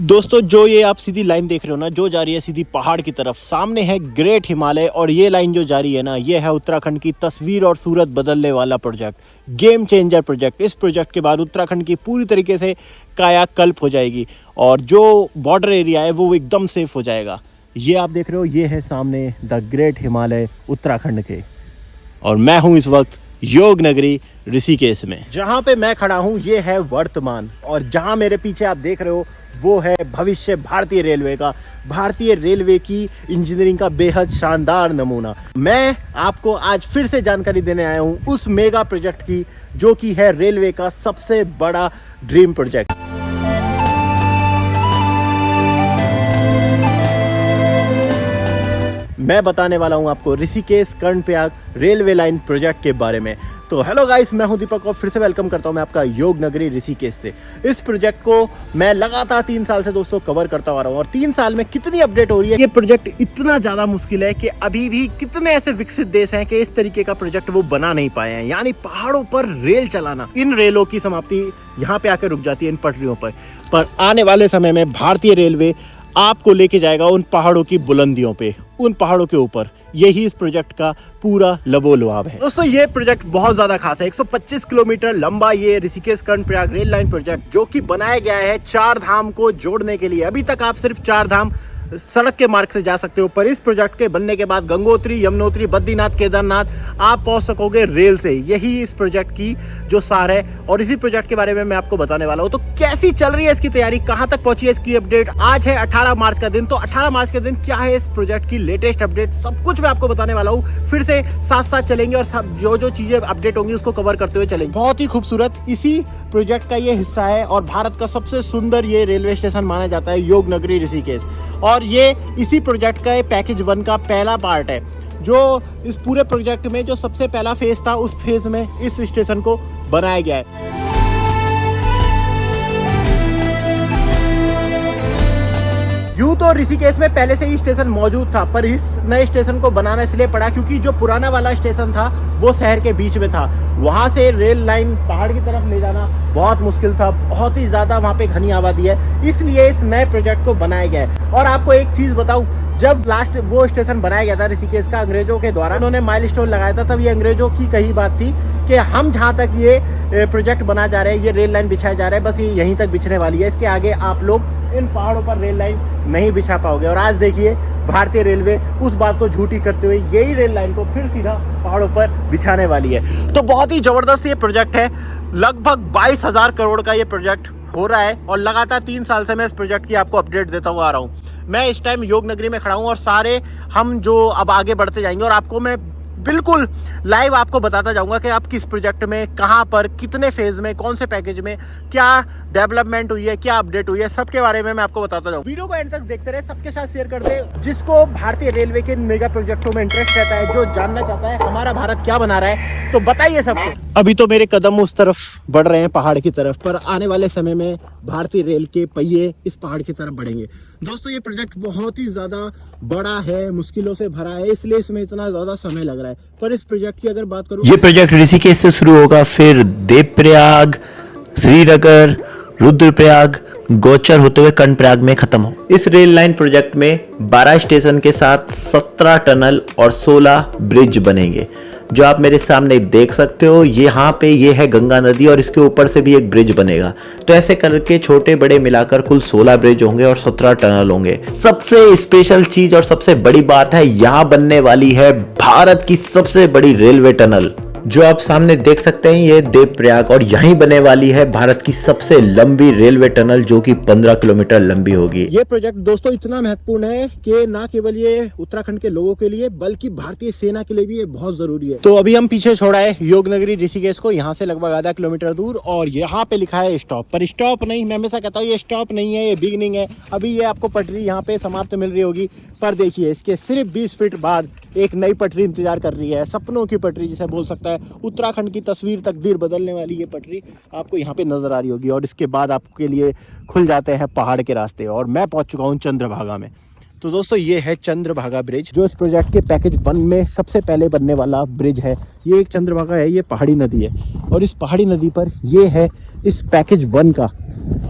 दोस्तों जो ये आप सीधी लाइन देख रहे हो ना, जो जा रही है सीधी पहाड़ की तरफ, सामने है ग्रेट हिमालय। और ये लाइन जो जा रही है ना, ये है उत्तराखंड की तस्वीर और सूरत बदलने वाला प्रोजेक्ट, गेम चेंजर प्रोजेक्ट। इस प्रोजेक्ट के बाद उत्तराखंड की पूरी तरीके से कायाकल्प हो जाएगी और जो बॉर्डर एरिया है वो एकदम सेफ हो जाएगा। ये आप देख रहे हो, ये है सामने द ग्रेट हिमालय उत्तराखंड के। और मैं हूँ इस वक्त योग नगरी ऋषिकेश में। जहाँ पे मैं खड़ा हूँ ये है वर्तमान, और जहाँ मेरे पीछे आप देख रहे हो वो है भविष्य भारतीय रेलवे का। भारतीय रेलवे की इंजीनियरिंग का बेहद शानदार नमूना। मैं आपको आज फिर से जानकारी देने आया हूँ उस मेगा प्रोजेक्ट की, जो कि है रेलवे का सबसे बड़ा ड्रीम प्रोजेक्ट। मैं बताने वाला हूँ आपको Rishikesh Karnaprayag railway line project के बारे में। तो हेलो गाइस, मैं हूं दीपक और फिर से वेलकम करता हूं मैं आपका योग नगरी ऋषिकेश से। इस प्रोजेक्ट को मैं लगातार 3 साल से दोस्तों कवर करता आ रहा हूं, और 3 साल में कितनी अपडेट हो रही है। ये प्रोजेक्ट इतना ज़्यादा मुश्किल है कि अभी भी कितने ऐसे विकसित देश हैं कि इस तरीके का प्रोजेक्ट वो बना नहीं पाए हैं, यानी पहाड़ों पर रेल चलाना। इन रेलों की समाप्ति यहाँ पे आकर रुक जाती है, इन पटरियों पर आने वाले समय में भारतीय रेलवे आपको लेके जाएगा उन पहाड़ों की बुलंदियों पे, उन पहाड़ों के ऊपर। यही इस प्रोजेक्ट का पूरा लबोलुआब है। दोस्तों ये प्रोजेक्ट बहुत ज्यादा खास है। 125 किलोमीटर लंबा ये Rishikesh Karnaprayag rail line project, जो कि बनाया गया है 4 धाम को जोड़ने के लिए। अभी तक आप सिर्फ 4 धाम सड़क के मार्ग से जा सकते हो, पर इस प्रोजेक्ट के बनने के बाद गंगोत्री, यमुनोत्री, बद्रीनाथ, केदारनाथ आप पहुंच सकोगे रेल से। यही इस प्रोजेक्ट की जो सार है, और इसी प्रोजेक्ट के बारे में मैं आपको बताने वाला हूं। तो कैसी चल रही है इसकी तैयारी, कहां तक पहुंची है इसकी अपडेट। आज है 18 मार्च का दिन, तो 18 मार्च के दिन क्या है इस प्रोजेक्ट की लेटेस्ट अपडेट, सब कुछ मैं आपको बताने वाला हूँ। फिर से साथ साथ चलेंगे और सब जो चीजें अपडेट होंगी उसको कवर करते हुए चलेंगे। बहुत ही खूबसूरत इसी प्रोजेक्ट का ये हिस्सा है, और भारत का सबसे सुंदर ये रेलवे स्टेशन माना जाता है योग नगरी ऋषिकेश। और ये इसी प्रोजेक्ट का पैकेज 1 का पहला पार्ट है, जो इस पूरे प्रोजेक्ट में जो सबसे पहला फेज था, उस फेज में इस स्टेशन को बनाया गया है। यूं तो ऋषिकेश में पहले से ही स्टेशन मौजूद था, पर इस नए स्टेशन को बनाना इसलिए पड़ा क्योंकि जो पुराना वाला स्टेशन था वो शहर के बीच में था। वहां से रेल लाइन पहाड़ की तरफ ले जाना बहुत मुश्किल था, बहुत ही ज़्यादा वहां पे घनी आबादी है, इसलिए इस नए प्रोजेक्ट को बनाया गया है। और आपको एक चीज़ बताऊं, जब लास्ट वो स्टेशन बनाया गया था ऋषिकेश का अंग्रेजों के द्वारा, उन्होंने माइलस्टोन लगाया था, तब ये अंग्रेजों की कही बात थी कि हम जहाँ तक ये प्रोजेक्ट बना जा रहे हैं, ये रेल लाइन बिछाया जा रहा है, बस ये यहीं तक बिछने वाली है, इसके आगे आप लोग इन पहाड़ों पर रेल लाइन नहीं बिछा पाओगे। और आज देखिए भारतीय रेलवे उस बात को झूठी करते हुए यही रेल लाइन को फिर सीधा पहाड़ों पर बिछाने वाली है। तो बहुत ही जबरदस्त ये प्रोजेक्ट है। लगभग 22,000 करोड़ का ये प्रोजेक्ट हो रहा है, और लगातार 3 साल से मैं इस प्रोजेक्ट की आपको अपडेट देता हुआ आ रहा हूँ। मैं इस टाइम योग नगरी में खड़ा हूँ, और सारे हम जो अब आगे बढ़ते जाएंगे, और आपको मैं बिल्कुल लाइव आपको बताता जाऊंगा कि आप किस प्रोजेक्ट में, कहां पर, कितने फेज में, कौन से पैकेज में क्या डेवलपमेंट हुई है, क्या अपडेट हुई है, सबके बारे में मैं आपको बताता जाऊंगा। वीडियो को एंड तक देखते रहे, सबके साथ शेयर कर दे। जिसको भारतीय रेलवे के मेगा प्रोजेक्टों में इंटरेस्ट रहता है, जो जानना चाहता है हमारा भारत क्या बना रहा है, तो बताइए सबको। अभी तो मेरे कदम उस तरफ बढ़ रहे हैं पहाड़ की तरफ, पर आने वाले समय में भारतीय रेल के पहिए इस पहाड़ की तरफ बढ़ेंगे। दोस्तों ये प्रोजेक्ट बहुत ही ज्यादा बड़ा है, मुश्किलों से भरा है, इसलिए इसमें इतना ज्यादा समय लग रहा है। पर इस प्रोजेक्ट की अगर बात करूं, ये प्रोजेक्ट ऋषिकेश से शुरू होगा, फिर देवप्रयाग, श्रीनगर, रुद्रप्रयाग, गौचर होते हुए कर्णप्रयाग में खत्म हो। इस रेल लाइन प्रोजेक्ट में 12 स्टेशन के साथ 17 टनल और 16 ब्रिज बनेंगे, जो आप मेरे सामने देख सकते हो। यहाँ पे ये है गंगा नदी, और इसके ऊपर से भी एक ब्रिज बनेगा। तो ऐसे करके छोटे बड़े मिलाकर कुल 16 ब्रिज होंगे और 17 टनल होंगे। सबसे स्पेशल चीज और सबसे बड़ी बात है, यहाँ बनने वाली है भारत की सबसे बड़ी रेलवे टनल, जो आप सामने देख सकते हैं, ये देवप्रयाग, और यहीं बने वाली है भारत की सबसे लंबी रेलवे टनल, जो कि 15 किलोमीटर लंबी होगी। ये प्रोजेक्ट दोस्तों इतना महत्वपूर्ण है कि ना केवल ये उत्तराखंड के लोगों के लिए, बल्कि भारतीय सेना के लिए भी ये बहुत जरूरी है। तो अभी हम पीछे छोड़ा है योग नगरी ऋषिकेश को, यहाँ से लगभग आधा किलोमीटर दूर, और यहाँ पे लिखा है स्टॉप। पर स्टॉप नहीं, मैं हमेशा कहता हूँ ये स्टॉप नहीं है, ये बिगिनिंग है। अभी ये आपको पटरी यहाँ पे समाप्त मिल रही होगी, पर देखिए इसके सिर्फ 20 फीट बाद एक नई पटरी इंतजार कर रही है, सपनों की पटरी जिसे बोल सकता है। उत्तराखंड की तस्वीर, तकदीर बदलने वाली ये पटरी आपको यहाँ पे नजर आ रही होगी, और इसके बाद आपके लिए खुल जाते हैं पहाड़ के रास्ते। और मैं पहुँच चुका हूँ चंद्रभागा में। तो दोस्तों ये है चंद्रभागा ब्रिज, जो इस प्रोजेक्ट के पैकेज 1 में सबसे पहले बनने वाला ब्रिज है। ये एक चंद्रभागा है, ये पहाड़ी नदी है और इस पहाड़ी नदी पर ये है इस पैकेज 1 का,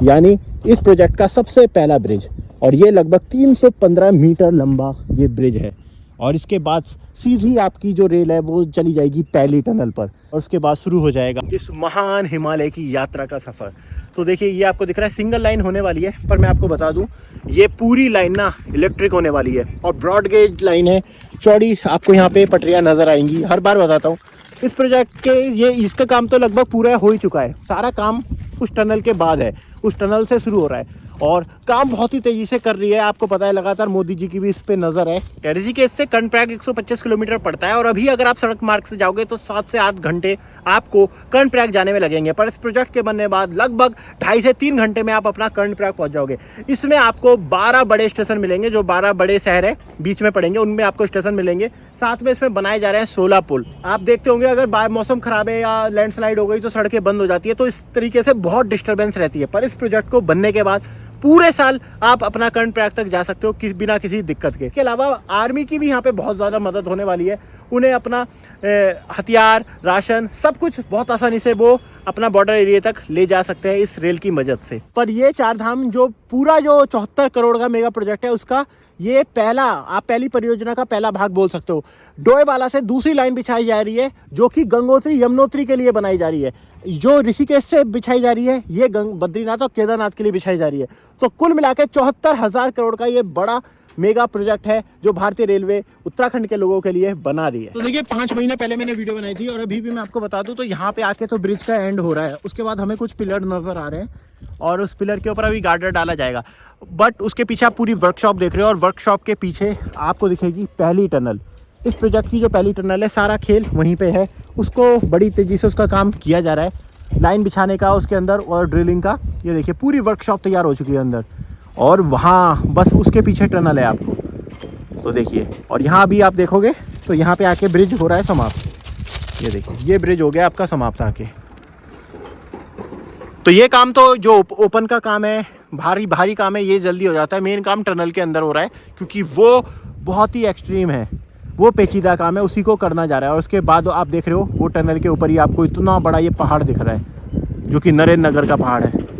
यानी इस प्रोजेक्ट का सबसे पहला ब्रिज। और ये लगभग 315 मीटर लंबा ये ब्रिज है। और इसके बाद सीधी आपकी जो रेल है वो चली जाएगी पहली टनल पर और उसके बाद शुरू हो जाएगा इस महान हिमालय की यात्रा का सफ़र। तो देखिए ये आपको दिख रहा है सिंगल लाइन होने वाली है, पर मैं आपको बता दूं ये पूरी लाइन ना इलेक्ट्रिक होने वाली है और ब्रॉड गेज लाइन है, चौड़ी आपको यहाँ पे पटरियाँ नज़र आएंगी। हर बार बताता हूँ इस प्रोजेक्ट के ये इसका काम तो लगभग पूरा हो ही चुका है, सारा काम उस टनल के बाद है, उस टनल से शुरू हो रहा है और काम बहुत ही तेज़ी से कर रही है। आपको पता है लगातार मोदी जी की भी इस पे नज़र है। ऋषिकेश से कर्णप्रयाग 125 किलोमीटर पड़ता है और अभी अगर आप सड़क मार्ग से जाओगे तो 7 से 8 घंटे आपको कर्णप्रयाग जाने में लगेंगे, पर इस प्रोजेक्ट के बनने बाद लगभग 2.5 से 3 घंटे में आप अपना कर्णप्रयाग पहुंच जाओगे। इसमें आपको 12 बड़े स्टेशन मिलेंगे, जो 12 बड़े शहर है बीच में पड़ेंगे, उनमें आपको स्टेशन मिलेंगे। साथ में इसमें बनाए जा रहे हैं 16 पुल। आप देखते होंगे अगर मौसम खराब है या लैंडस्लाइड हो गई तो सड़कें बंद हो जाती है, तो इस तरीके से बहुत डिस्टर्बेंस रहती है। पर इस प्रोजेक्ट को बनने के बाद पूरे साल आप अपना कर्णप्रयाग तक जा सकते हो बिना किसी दिक्कत के। इसके अलावा आर्मी की भी यहाँ पे बहुत ज़्यादा मदद होने वाली है। उन्हें अपना हथियार, राशन, सब कुछ बहुत आसानी से वो अपना बॉर्डर एरिया तक ले जा सकते हैं इस रेल की मदद से। पर ये चार धाम जो पूरा जो 74 करोड़ का मेगा प्रोजेक्ट है उसका ये आप पहली परियोजना का पहला भाग बोल सकते हो। डोईवाला से दूसरी लाइन बिछाई जा रही है जो कि गंगोत्री यमुनोत्री के लिए बनाई जा रही है। जो ऋषिकेश से बिछाई जा रही है ये बद्रीनाथ और केदारनाथ के लिए बिछाई जा रही है। तो कुल मिला के 74,000 करोड़ का ये बड़ा मेगा प्रोजेक्ट है जो भारतीय रेलवे उत्तराखंड के लोगों के लिए बना रही है। तो देखिए 5 महीने पहले मैंने वीडियो बनाई थी और अभी भी मैं आपको बता दूं तो यहाँ पे आके तो ब्रिज का एंड हो रहा है। उसके बाद हमें कुछ पिलर नजर आ रहे हैं और उस पिलर के ऊपर अभी गार्डर डाला जाएगा। बट उसके पीछे आप पूरी वर्कशॉप देख रहे हो और वर्कशॉप के पीछे आपको दिखेगी पहली टनल। इस प्रोजेक्ट की जो पहली टनल है सारा खेल वहीं पे है, उसको बड़ी तेज़ी से उसका काम किया जा रहा है, लाइन बिछाने का उसके अंदर और ड्रिलिंग का। ये देखिए पूरी वर्कशॉप तैयार हो चुकी है अंदर और वहाँ बस उसके पीछे टनल है आपको। तो देखिए और यहाँ अभी आप देखोगे तो यहाँ पे आके ब्रिज हो रहा है समाप्त। ये देखिए ये ब्रिज हो गया आपका समाप्त आके। तो ये काम तो जो ओपन का काम है, भारी काम है, ये जल्दी हो जाता है। मेन काम टनल के अंदर हो रहा है क्योंकि वो बहुत ही एक्सट्रीम है, वो पेचीदा काम है, उसी को करना जा रहा है। और उसके बाद आप देख रहे हो वो टनल के ऊपर ही आपको इतना बड़ा ये पहाड़ दिख रहा है जो कि नरेंद्र नगर का पहाड़ है।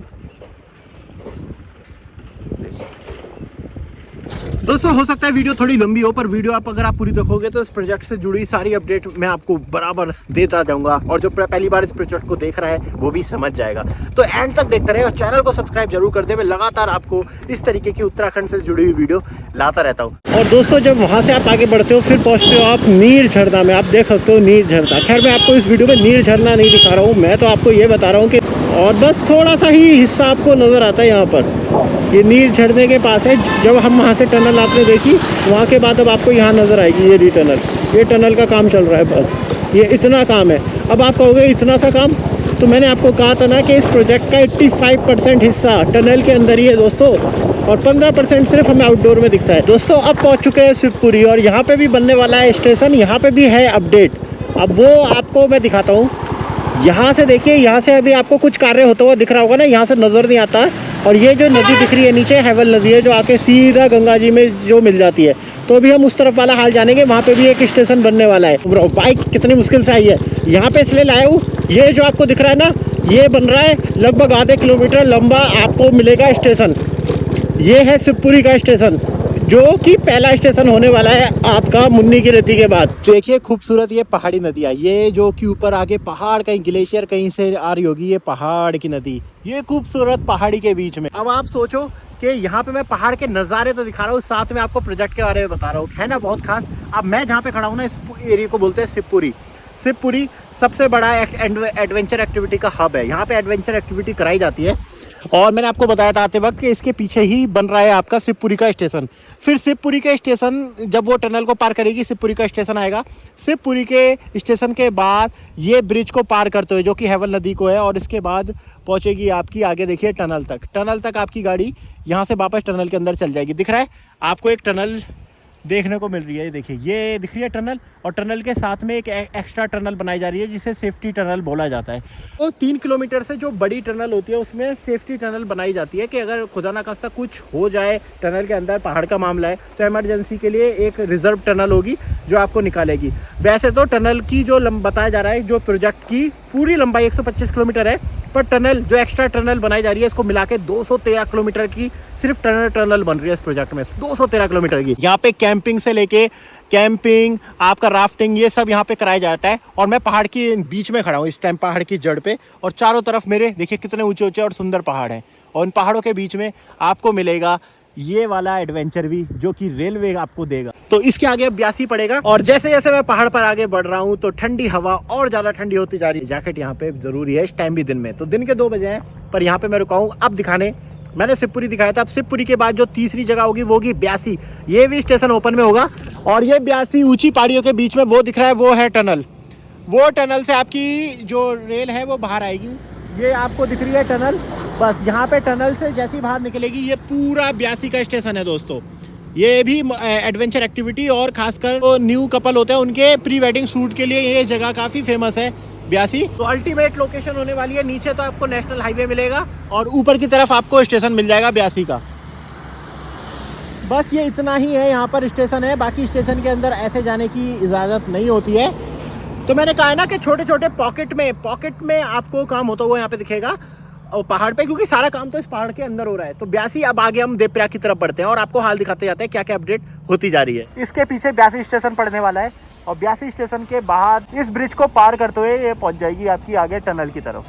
दोस्तों हो सकता है वीडियो थोड़ी लंबी हो, पर वीडियो अगर आप पूरी देखोगे तो इस प्रोजेक्ट से जुड़ी सारी अपडेट मैं आपको बराबर देता जाऊंगा और जो पहली बार इस प्रोजेक्ट को देख रहा है वो भी समझ जाएगा। तो एंड तक देखते रहे और चैनल को सब्सक्राइब जरूर कर दे। मैं लगातार आपको इस तरीके की उत्तराखंड से जुड़ी हुई वीडियो लाता रहता हूँ। और दोस्तों जब वहाँ से आप आगे बढ़ते हो फिर पहुँचते हो आप नीर झरना में। आप देख सकते हो नीर झरना। खैर मैं आपको इस वीडियो में नीर झरना नहीं दिखा रहा हूँ, मैं तो आपको ये बता रहा हूँ कि और बस थोड़ा सा ही हिस्सा आपको नज़र आता है यहाँ पर, ये नीर झरने के पास है। जब हम वहाँ से टनल आपने देखी वहाँ के बाद अब आपको यहाँ नज़र आएगी ये टनल। ये टनल का काम चल रहा है, बस ये इतना काम है। अब आप कहोगे इतना सा काम, तो मैंने आपको कहा था ना कि इस प्रोजेक्ट का 85% हिस्सा टनल के अंदर ही है दोस्तों और 15% सिर्फ हमें आउटडोर में दिखता है। दोस्तों अब पहुँच चुके हैं शिवपुरी और यहाँ पे भी बनने वाला है स्टेशन, यहाँ पे भी है अपडेट। अब वो आपको मैं दिखाता हूँ। यहाँ से देखिए, यहाँ से अभी आपको कुछ कार्य होता हुआ दिख रहा होगा ना, यहाँ से नज़र नहीं आता। और ये जो नदी दिख रही है नीचे हैवल नदी है जो आके सीधा गंगा जी में जो मिल जाती है। तो अभी हम उस तरफ वाला हाल जानेंगे, वहाँ पे भी एक स्टेशन बनने वाला है। बाइक कितनी मुश्किल से आई है यहाँ पे इसलिए लाया हूँ। ये जो आपको दिख रहा है ना, ये बन रहा है लगभग आधे किलोमीटर लंबा आपको मिलेगा स्टेशन। ये है शिवपुरी का स्टेशन जो कि पहला स्टेशन होने वाला है आपका मुन्नी की नदी के बाद। देखिए खूबसूरत ये पहाड़ी नदी है, ये जो कि ऊपर आगे पहाड़, कहीं ग्लेशियर कहीं से आ रही होगी, ये पहाड़ की नदी, ये खूबसूरत पहाड़ी के बीच में। अब आप सोचो कि यहाँ पे मैं पहाड़ के नज़ारे तो दिखा रहा हूँ, साथ में आपको प्रोजेक्ट के बारे में बता रहा हूँ, है ना बहुत खास। अब मैं जहाँ पे खड़ा हूँ ना, इस एरिया को बोलते हैं शिवपुरी। शिवपुरी सबसे बड़ा एडवेंचर एक्टिविटी का हब है। यहाँ पे एडवेंचर एक्टिविटी कराई जाती है और मैंने आपको बताया था आते वक्त कि इसके पीछे ही बन रहा है आपका शिवपुरी का स्टेशन। फिर शिवपुरी के स्टेशन, जब वो टनल को पार करेगी शिवपुरी का स्टेशन आएगा। शिवपुरी के स्टेशन के बाद ये ब्रिज को पार करते हुए जो कि हैवल नदी को है और इसके बाद पहुंचेगी आपकी आगे देखिए टनल तक। टनल तक आपकी गाड़ी यहाँ से वापस टनल के अंदर चल जाएगी। दिख रहा है आपको एक टनल देखने को मिल रही है। ये देखिए, ये दिख रही है टनल, और टनल के साथ में एक एक्स्ट्रा टनल बनाई जा रही है जिसे सेफ्टी टनल बोला जाता है। तो 3 किलोमीटर से जो बड़ी टनल होती है उसमें सेफ्टी टनल बनाई जाती है कि अगर खुदा ना खास्ता कुछ हो जाए टनल के अंदर, पहाड़ का मामला है, तो इमरजेंसी के लिए एक रिजर्व टनल होगी जो आपको निकालेगी। वैसे तो टनल की जो बताया जा रहा है, जो प्रोजेक्ट की पूरी लंबाई 125 किलोमीटर है, पर टनल जो एक्स्ट्रा टनल बनाई जा रही है इसको मिला के 213 किलोमीटर की सिर्फ टनल बन रही है इस प्रोजेक्ट में, 213 किलोमीटर की। यहाँ पे कैंपिंग से लेके कैंपिंग, आपका राफ्टिंग, ये सब यहाँ पे कराया जाता है। और मैं पहाड़ के बीच में खड़ा हूँ इस टाइम, पहाड़ की जड़ पे, और चारों तरफ मेरे देखिए कितने ऊंचे ऊंचे और सुंदर पहाड़ हैं। और इन पहाड़ों के बीच में आपको मिलेगा ये वाला एडवेंचर भी, जो कि रेलवे आपको देगा। तो इसके आगे ब्यासी पड़ेगा, और जैसे जैसे मैं पहाड़ पर आगे बढ़ रहा हूँ तो ठंडी हवा और ज्यादा ठंडी होती जा रही है। जैकेट यहाँ पे जरूरी है इस टाइम भी, दिन में तो दिन के 2 बजे हैं, पर यहाँ पे मैं रुका हूँ अब दिखाने। मैंने शिवपुरी दिखाया था, अब शिवपुरी के बाद जो तीसरी जगह होगी वो होगी ब्यासी। ये भी स्टेशन ओपन में होगा, और ये ब्यासी ऊंची पहाड़ियों के बीच में वो दिख रहा है, वो है टनल। वो टनल से आपकी जो रेल है वो बाहर आएगी। ये आपको दिख रही है टनल, बस यहाँ पे टनल से जैसी बाहर निकलेगी ये पूरा ब्यासी का स्टेशन है दोस्तों। ये भी एडवेंचर एक्टिविटी, और खासकर जो न्यू कपल होते हैं उनके प्री वेडिंग शूट के लिए ये जगह काफ़ी फेमस है ब्यासी। तो अल्टीमेट लोकेशन होने वाली है। नीचे तो आपको नेशनल हाईवे मिलेगा, और ऊपर की तरफ आपको स्टेशन मिल जाएगा ब्यासी का। बस ये इतना ही है, यहाँ पर स्टेशन है, बाकी स्टेशन के अंदर ऐसे जाने की इजाज़त नहीं होती है। तो मैंने कहा है ना कि छोटे छोटे पॉकेट में आपको काम होता हुआ यहाँ पे दिखेगा, और पहाड़ पे, क्योंकि सारा काम तो इस पहाड़ के अंदर हो रहा है। तो ब्यासी, अब आगे हम देवप्रयाग की तरफ बढ़ते हैं और आपको हाल दिखाते जाते हैं क्या क्या अपडेट होती जा रही है। इसके पीछे ब्यासी स्टेशन पड़ने वाला है, और ब्यासी स्टेशन के बाद इस ब्रिज को पार करते हुए ये पहुंच जाएगी आपकी आगे टनल की तरफ।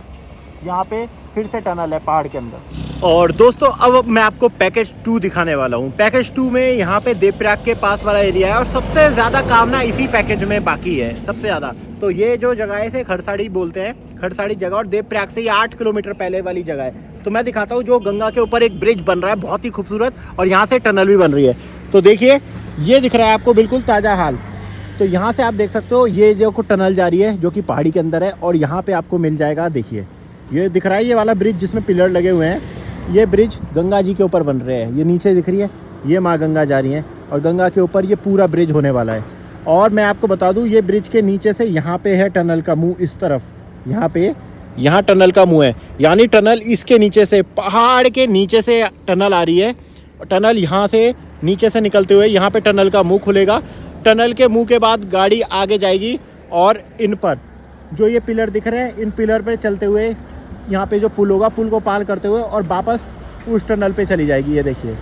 यहाँ पे फिर से टनल है पहाड़ के अंदर। और दोस्तों अब मैं आपको पैकेज 2 दिखाने वाला हूँ। पैकेज 2 में यहाँ पे देवप्रयाग के पास वाला एरिया है, और सबसे ज़्यादा काम ना इसी पैकेज में बाकी है, सबसे ज़्यादा। तो ये जो जगह है इसे खड़साड़ी बोलते हैं, खड़साड़ी जगह, और देवप्रयाग से ये 8 किलोमीटर पहले वाली जगह है। तो मैं दिखाता हूँ, जो गंगा के ऊपर एक ब्रिज बन रहा है बहुत ही खूबसूरत, और यहाँ से टनल भी बन रही है। तो देखिए ये दिख रहा है आपको बिल्कुल ताज़ा हाल। तो यहाँ से आप देख सकते हो ये जो टनल जा रही है जो कि पहाड़ी के अंदर है, और यहाँ पे आपको मिल जाएगा, देखिए ये दिख रहा है ये वाला ब्रिज जिसमें पिलर लगे हुए हैं। ये ब्रिज गंगा जी के ऊपर बन रहे हैं। ये नीचे दिख रही है, ये माँ गंगा जा रही हैं, और गंगा के ऊपर ये पूरा ब्रिज होने वाला है। और मैं आपको बता दूं, ये ब्रिज के नीचे से यहाँ पे है टनल का मुंह, इस तरफ यहाँ टनल का मुंह है, यानी टनल इसके नीचे से, पहाड़ के नीचे से टनल आ रही है। टनल यहाँ से नीचे से निकलते हुए यहाँ पे टनल का मुंह खुलेगा। टनल के मुंह के बाद गाड़ी आगे जाएगी, और इन पर जो ये पिलर दिख रहे हैं, इन पिलर पर चलते हुए यहाँ पे जो पुल होगा, पुल को पार करते हुए और वापस उस टनल पे चली जाएगी। ये देखिए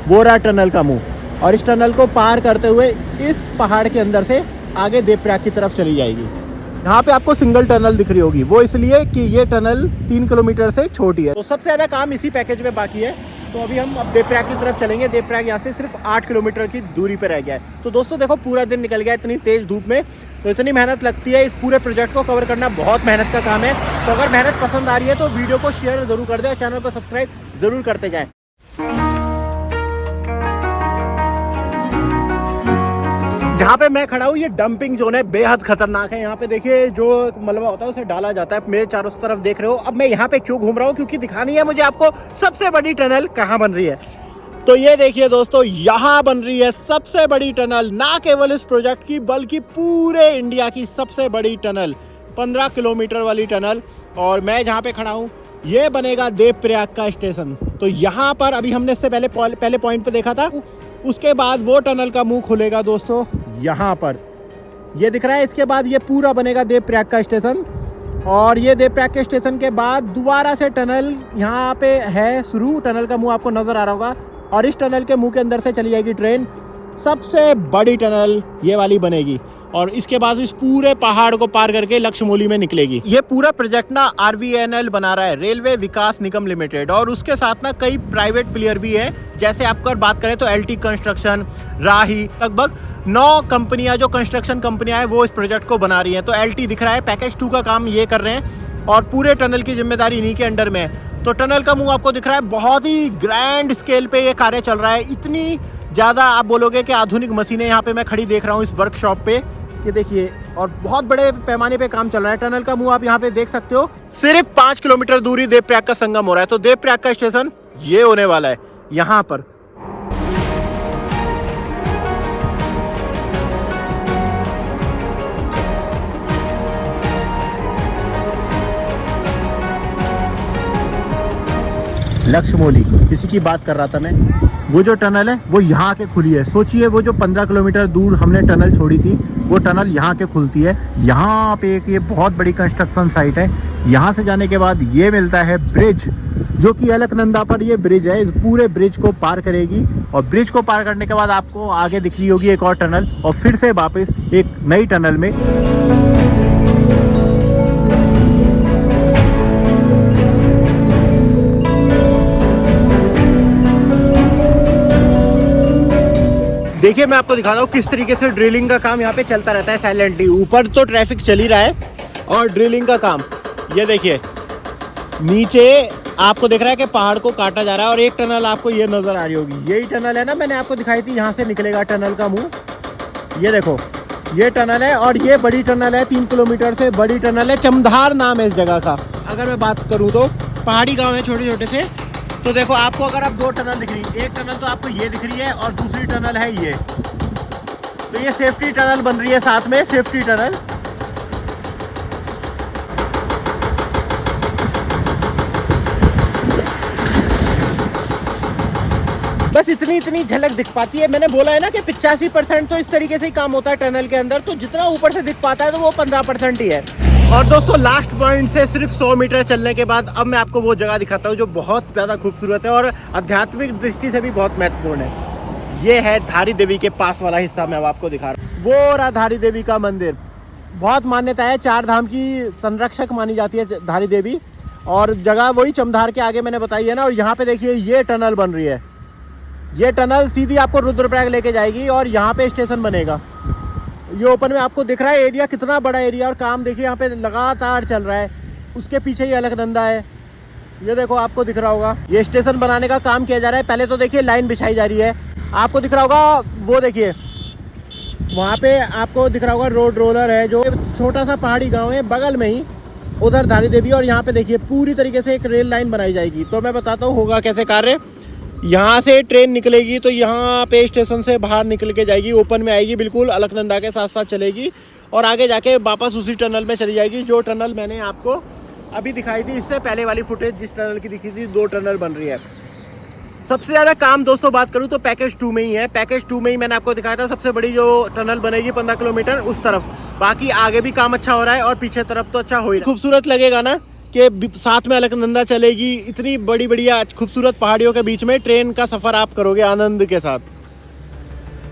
वो रहा टनल का मुंह, और इस टनल को पार करते हुए इस पहाड़ के अंदर से आगे देवप्रयाग की तरफ चली जाएगी। यहाँ पे आपको सिंगल टनल दिख रही होगी, वो इसलिए कि ये टनल 3 किलोमीटर से छोटी है। तो सबसे ज़्यादा काम इसी पैकेज में बाकी है। तो अभी हम अब देवप्रयाग की तरफ चलेंगे। देवप्रयाग यहाँ से सिर्फ 8 किलोमीटर की दूरी पर रह गया है। तो दोस्तों देखो पूरा दिन निकल गया इतनी तेज़ धूप में, तो इतनी मेहनत लगती है। इस पूरे प्रोजेक्ट को कवर करना बहुत मेहनत का काम है। तो अगर मेहनत पसंद आ रही है तो वीडियो को शेयर ज़रूर कर दें, और चैनल को सब्सक्राइब ज़रूर करते जाएँ। जहाँ पे मैं खड़ा हूँ ये डंपिंग जोन है, बेहद खतरनाक है। यहाँ पे देखिए जो मलबा होता है उसे डाला जाता है। मेरे चारों तरफ देख रहे हो। अब मैं यहाँ पे क्यों घूम रहा हूँ, क्योंकि दिखानी है मुझे आपको सबसे बड़ी टनल कहाँ बन रही है। तो ये देखिए दोस्तों, यहाँ बन रही है सबसे बड़ी टनल, ना केवल इस प्रोजेक्ट की बल्कि पूरे इंडिया की सबसे बड़ी टनल, 15 किलोमीटर वाली टनल। और मैं जहाँ पे खड़ा हूँ ये बनेगा देवप्रयाग का स्टेशन। तो यहाँ पर अभी हमने इससे पहले पॉइंट पे देखा था, उसके बाद वो टनल का मुंह खुलेगा दोस्तों यहाँ पर, ये दिख रहा है। इसके बाद ये पूरा बनेगा देवप्रयाग का स्टेशन, और ये देवप्रयाग के स्टेशन के बाद दोबारा से टनल यहाँ पे है शुरू। टनल का मुंह आपको नज़र आ रहा होगा, और इस टनल के मुंह के अंदर से चली जाएगी ट्रेन। सबसे बड़ी टनल ये वाली बनेगी, और इसके बाद इस पूरे पहाड़ को पार करके लक्ष्मौली में निकलेगी। ये पूरा प्रोजेक्ट ना RVNL बना रहा है, रेलवे विकास निगम लिमिटेड, और उसके साथ ना कई प्राइवेट प्लेयर भी है। जैसे आपको बात करें तो LT कंस्ट्रक्शन, राही, लगभग 9 कंपनियां जो कंस्ट्रक्शन कंपनियां हैं वो इस प्रोजेक्ट को बना रही हैं। तो LT दिख रहा है, पैकेज 2 का काम ये कर रहे हैं, और पूरे टनल की जिम्मेदारी इन्हीं के अंडर में है। तो टनल का मुंह आपको दिख रहा है, बहुत ही ग्रैंड स्केल पे ये कार्य चल रहा है। इतनी ज़्यादा आप बोलोगे कि आधुनिक मशीनें यहाँ पे मैं खड़ी देख रहा हूँ इस वर्कशॉप पे, कि देखिए, और बहुत बड़े पैमाने पे काम चल रहा है। टनल का मुंह आप यहाँ पे देख सकते हो। सिर्फ 5 किलोमीटर दूरी देवप्रयाग का संगम हो रहा है। तो देवप्रयाग का स्टेशन ये होने वाला है यहाँ पर। लक्ष्मौली, इसी की बात कर रहा था मैं। वो जो टनल है वो यहाँ के खुली है। सोचिए वो जो 15 किलोमीटर दूर हमने टनल छोड़ी थी, वो टनल यहाँ के खुलती है। यहाँ पे एक ये बहुत बड़ी कंस्ट्रक्शन साइट है। यहाँ से जाने के बाद ये मिलता है ब्रिज, जो कि अलकनंदा पर ये ब्रिज है। इस पूरे ब्रिज को पार करेगी और ब्रिज को पार करने के बाद आपको आगे दिख रही होगी एक और टनल, और फिर से वापस एक नई टनल में। देखिए मैं आपको दिखा रहा हूँ किस तरीके से ड्रिलिंग का काम यहाँ पे चलता रहता है साइलेंटली। ऊपर तो ट्रैफिक चल ही रहा है और ड्रिलिंग का काम ये देखिए, नीचे आपको दिख रहा है कि पहाड़ को काटा जा रहा है। और एक टनल आपको ये नज़र आ रही होगी, यही टनल है ना मैंने आपको दिखाई थी, यहाँ से निकलेगा टनल का मुंह। ये देखो ये टनल है और ये बड़ी टनल है, 3 किलोमीटर से बड़ी टनल है। चमधार नाम है इस जगह का। अगर मैं बात करूँ तो पहाड़ी गाँव है छोटे छोटे से। तो देखो आपको अगर आप 2 टनल दिख रही है, एक टनल तो आपको ये दिख रही है और दूसरी टनल है ये। तो ये सेफ्टी टनल बन रही है, साथ में सेफ्टी टनल। बस इतनी झलक दिख पाती है। मैंने बोला है ना कि 85% तो इस तरीके से ही काम होता है टनल के अंदर, तो जितना ऊपर से दिख पाता है तो वो 15% ही है। और दोस्तों लास्ट पॉइंट से सिर्फ 100 मीटर चलने के बाद अब मैं आपको वो जगह दिखाता हूँ जो बहुत ज़्यादा खूबसूरत है और आध्यात्मिक दृष्टि से भी बहुत महत्वपूर्ण है। ये है धारी देवी के पास वाला हिस्सा मैं अब आपको दिखा रहा हूँ। वो रहा धारी देवी का मंदिर। बहुत मान्यता है, 4 धाम की संरक्षक मानी जाती है धारी देवी, और जगह वही चमधार के आगे मैंने बताई है ना। और यहाँ पे देखिए ये टनल बन रही है। ये टनल सीधी आपको रुद्रप्रयाग लेके जाएगी और यहाँ पे स्टेशन बनेगा। ये ओपन में आपको दिख रहा है एरिया, कितना बड़ा एरिया, और काम देखिए यहाँ पे लगातार चल रहा है। उसके पीछे ही अलकनंदा है, ये देखो आपको दिख रहा होगा। ये स्टेशन बनाने का काम किया जा रहा है। पहले तो देखिए लाइन बिछाई जा रही है, आपको दिख रहा होगा। वो देखिए वहाँ पे आपको दिख रहा होगा रोड रोलर है, जो छोटा सा पहाड़ी गाँव है बगल में ही, उधर धारी देवी। और यहाँ पे देखिए पूरी तरीके से एक रेल लाइन बनाई जाएगी। तो मैं बताता हूँ होगा कैसे कार्य। यहाँ से ट्रेन निकलेगी तो यहाँ पे स्टेशन से बाहर निकल के जाएगी, ओपन में आएगी, बिल्कुल अलकनंदा के साथ साथ चलेगी और आगे जाके वापस उसी टनल में चली जाएगी जो टनल मैंने आपको अभी दिखाई थी। इससे पहले वाली फुटेज जिस टनल की दिखी थी, 2 टनल बन रही है। सबसे ज़्यादा काम दोस्तों बात करूँ तो पैकेज 2 में ही है। पैकेज 2 में ही मैंने आपको दिखाया था सबसे बड़ी जो टनल बनेगी 15 किलोमीटर उस तरफ। बाकी आगे भी काम अच्छा हो रहा है और पीछे तरफ तो अच्छा हो ही। खूबसूरत लगेगा ना कि साथ में अलकनंदा चलेगी। इतनी बड़ी बढ़िया खूबसूरत पहाड़ियों के बीच में ट्रेन का सफ़र आप करोगे आनंद के साथ।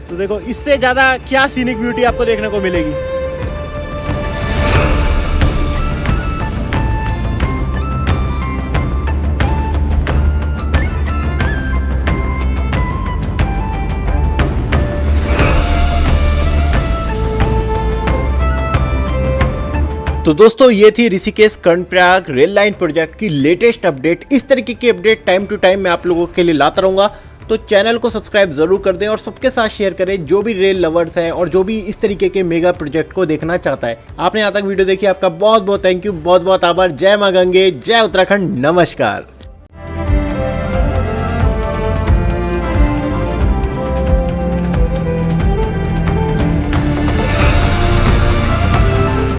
तो देखो इससे ज़्यादा क्या सीनिक ब्यूटी आपको देखने को मिलेगी। तो दोस्तों ये थी Rishikesh Karnaprayag rail line project की लेटेस्ट अपडेट। इस तरीके की अपडेट टाइम टू टाइम मैं आप लोगों के लिए लाता रहूँगा। तो चैनल को सब्सक्राइब जरूर कर दें और सबके साथ शेयर करें जो भी रेल लवर्स हैं और जो भी इस तरीके के मेगा प्रोजेक्ट को देखना चाहता है। आपने यहाँ तक वीडियो देखी, आपका बहुत बहुत थैंक यू, बहुत बहुत आभार। जय मां गंगे, जय उत्तराखंड, नमस्कार।